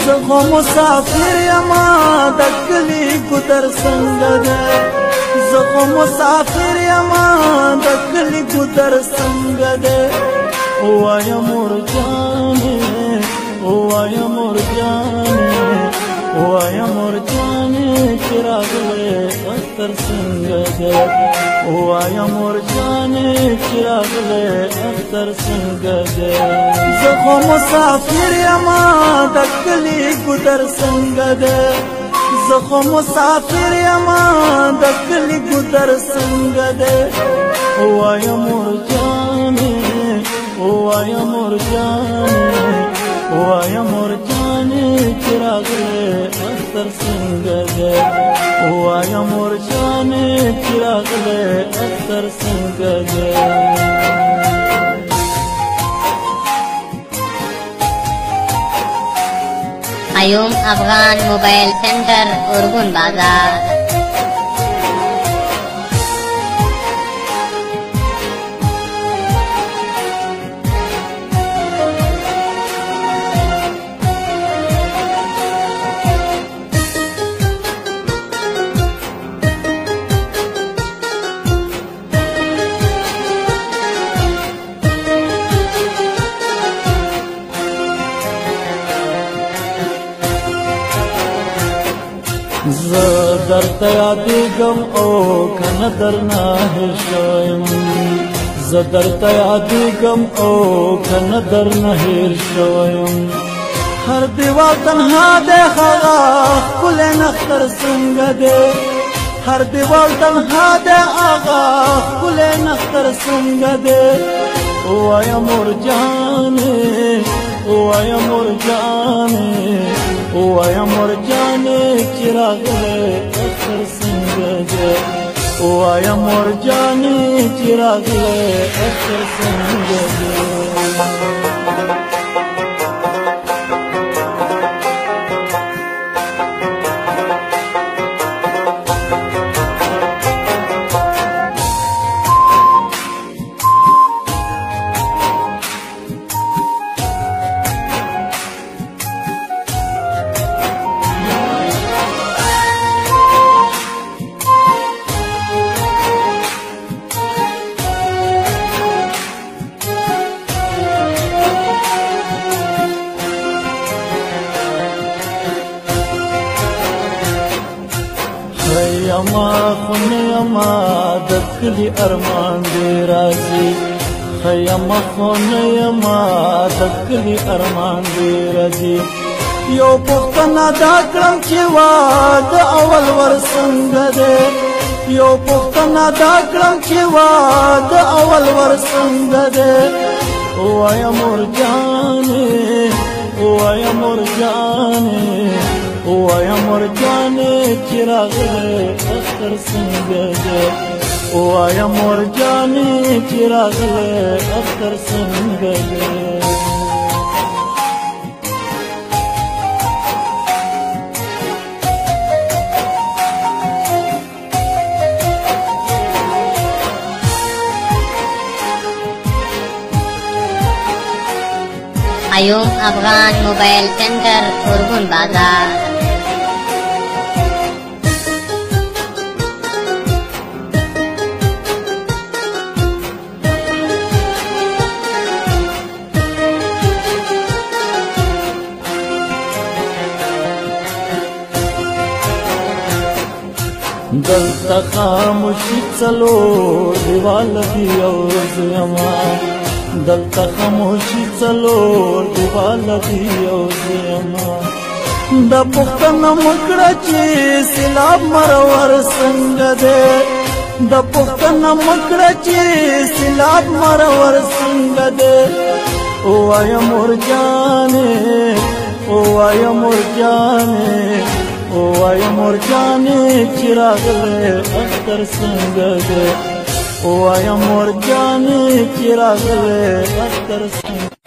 زه خو مسافر یما د کلي ګودر څنګه ده زه خو مسافر یما د کلي ګودر څنګه ده ووايه مور جانې ووايه مور جانې ووايه مور جانې چې راغلی اختر څنګه ده ووايه مور جانې چې راغلی اختر څنګه ده زه خو مسافر یما د کلي ګودر څنګه ده زه خو مسافر یما د کلي ګودر څنګه ده ووايه مور جانې ووايه مور جانې ووايه مور جانې چې راغلی اختر څنګه ده ووايه مور جانې چې راغلی اختر څنګه ده ایوم افغان موبایل سنټر ارګون بازار زه درته یادېږم او کنه درنه هېر شویم زه درته یادېږم او کنه درنه هېر شویم هر دیوال تنها دی هغه ښکلی نختر څنګه دی هر دیوال تنها دی هغه ښکلی نختر څنګه دی ووايه مور جانې ووايه مور جانې ووايه مور جانې چې راغلی اختر څنګه ده ووايه مور جانې چې راغلی اختر څنګه ده یما خونه یما د کلي ارمان دی راځي خیمه خونه یما د کلي ارمان دی راځي یو پوښتنه دا کړم چې واده اول ور څنګه دی یو پوښتنه دا کړم چې واده اول ور څنګه دی ووايه مور جانې ووايه مور جانې ووايه مور جانې چې راغلی اختر څنګه ده ووايه مور جانې چې راغلی اختر څنګه ده ایوم افغان موبایل سنټر ارګون بازار دلته خاموشي څلور دیواله دي او زه یما دلته خاموشي څلور دیواله دي او زه یما دا پوښتنه مو کړه چې سیلاب مرور څنګه دی دا پوښتنه مو کړه چې سیلاب مرور څنګه دی ووايه مور جانې ووايه مور جانې ووايه مور جانې چې راغلی اختر څنګه دی ووايه مور جانې چې راغلی اختر څنګه